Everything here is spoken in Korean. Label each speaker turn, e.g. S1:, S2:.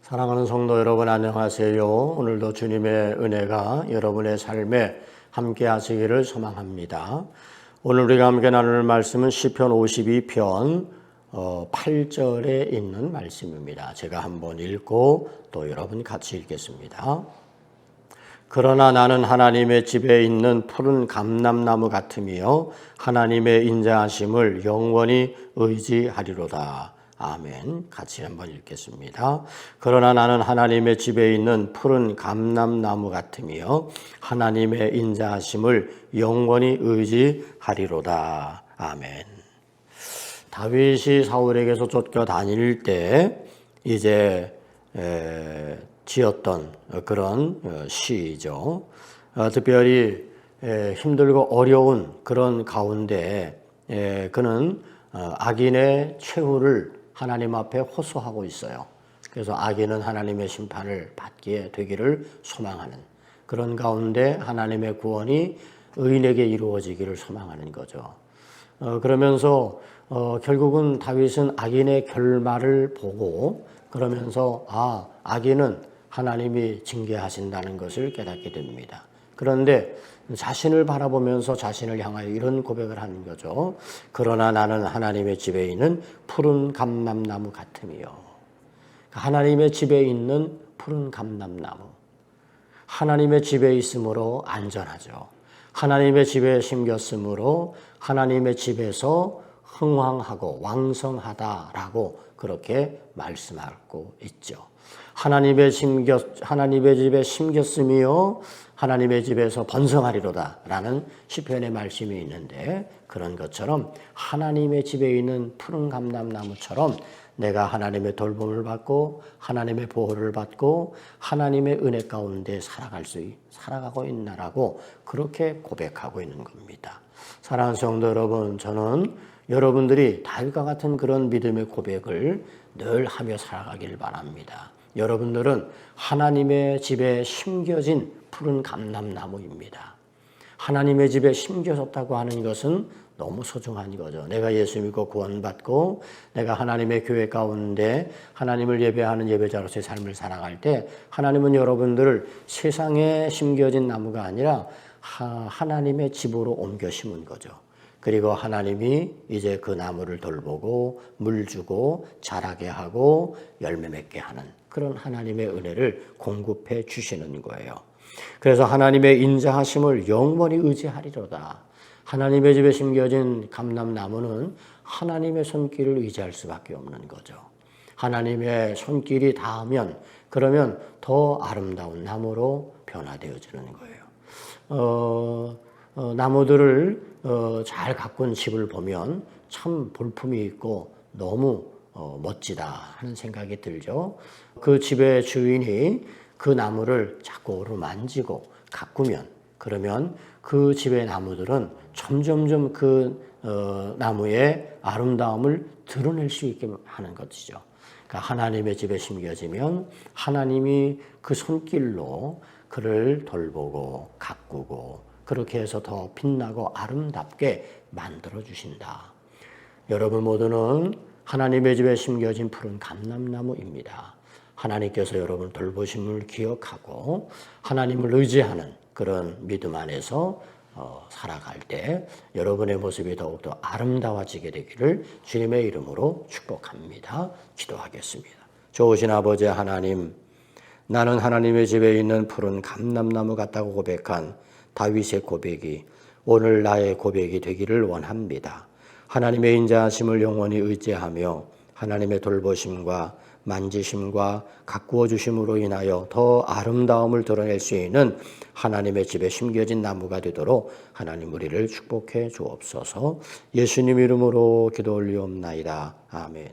S1: 사랑하는 성도 여러분, 안녕하세요. 오늘도 주님의 은혜가 여러분의 삶에 함께 하시기를 소망합니다. 오늘 우리가 함께 나눌 말씀은 시편 52편 8절에 있는 말씀입니다. 제가 한번 읽고 또 여러분 같이 읽겠습니다. 그러나 나는 하나님의 집에 있는 푸른 감람나무 같으며 하나님의 인자하심을 영원히 의지하리로다. 아멘. 같이 한번 읽겠습니다. 그러나 나는 하나님의 집에 있는 푸른 감람나무 같으며 하나님의 인자하심을 영원히 의지하리로다. 아멘. 다윗이 사울에게서 쫓겨다닐 때 이제 지었던 그런 시이죠. 특별히 힘들고 어려운 그런 가운데 그는 악인의 최후를 하나님 앞에 호소하고 있어요. 그래서 악인은 하나님의 심판을 받게 되기를 소망하는 그런 가운데 하나님의 구원이 의인에게 이루어지기를 소망하는 거죠. 그러면서 결국은 다윗은 악인의 결말을 보고 그러면서 악인은 하나님이 징계하신다는 것을 깨닫게 됩니다. 그런데 자신을 바라보면서 자신을 향하여 이런 고백을 하는 거죠. 그러나 나는 하나님의 집에 있는 푸른 감람나무 같으며. 하나님의 집에 있는 푸른 감람나무. 하나님의 집에 있으므로 안전하죠. 하나님의 집에 심겼으므로 하나님의 집에서 흥왕하고 왕성하다라고 그렇게 말씀하고 있죠. 하나님의 집에 심겼으며 하나님의 집에서 번성하리로다 라는 시편의 말씀이 있는데 그런 것처럼 하나님의 집에 있는 푸른 감람나무처럼 내가 하나님의 돌봄을 받고 하나님의 보호를 받고 하나님의 은혜 가운데 살아가고 있나라고 그렇게 고백하고 있는 겁니다. 사랑하는 성도 여러분, 저는 여러분들이 다윗과 같은 그런 믿음의 고백을 늘 하며 살아가길 바랍니다. 여러분들은 하나님의 집에 심겨진 푸른 감람나무입니다. 하나님의 집에 심겨졌다고 하는 것은 너무 소중한 거죠. 내가 예수 믿고 구원받고 내가 하나님의 교회 가운데 하나님을 예배하는 예배자로서의 삶을 살아갈 때 하나님은 여러분들을 세상에 심겨진 나무가 아니라 하나님의 집으로 옮겨 심은 거죠. 그리고 하나님이 이제 그 나무를 돌보고 물 주고 자라게 하고 열매 맺게 하는 그런 하나님의 은혜를 공급해 주시는 거예요. 그래서 하나님의 인자하심을 영원히 의지하리로다. 하나님의 집에 심겨진 감람나무는 하나님의 손길을 의지할 수밖에 없는 거죠. 하나님의 손길이 닿으면 그러면 더 아름다운 나무로 변화되어지는 거예요. 나무들을 잘 가꾼 집을 보면 참 볼품이 있고 너무 멋지다 하는 생각이 들죠. 그 집의 주인이 그 나무를 자꾸 만지고 가꾸면 그러면 그 집의 나무들은 점점점 그 나무의 아름다움을 드러낼 수 있게 하는 것이죠. 그러니까 하나님의 집에 심겨지면 하나님이 그 손길로 그를 돌보고 가꾸고 그렇게 해서 더 빛나고 아름답게 만들어 주신다. 여러분 모두는 하나님의 집에 심겨진 푸른 감람나무입니다. 하나님께서 여러분 돌보심을 기억하고 하나님을 의지하는 그런 믿음 안에서 살아갈 때 여러분의 모습이 더욱더 아름다워지게 되기를 주님의 이름으로 축복합니다. 기도하겠습니다. 좋으신 아버지 하나님, 나는 하나님의 집에 있는 푸른 감람나무 같다고 고백한 다윗의 고백이 오늘 나의 고백이 되기를 원합니다. 하나님의 인자하심을 영원히 의지하며 하나님의 돌보심과 만지심과 가꾸어 주심으로 인하여 더 아름다움을 드러낼 수 있는 하나님의 집에 심겨진 나무가 되도록 하나님 우리를 축복해 주옵소서. 예수님 이름으로 기도 올리옵나이다. 아멘.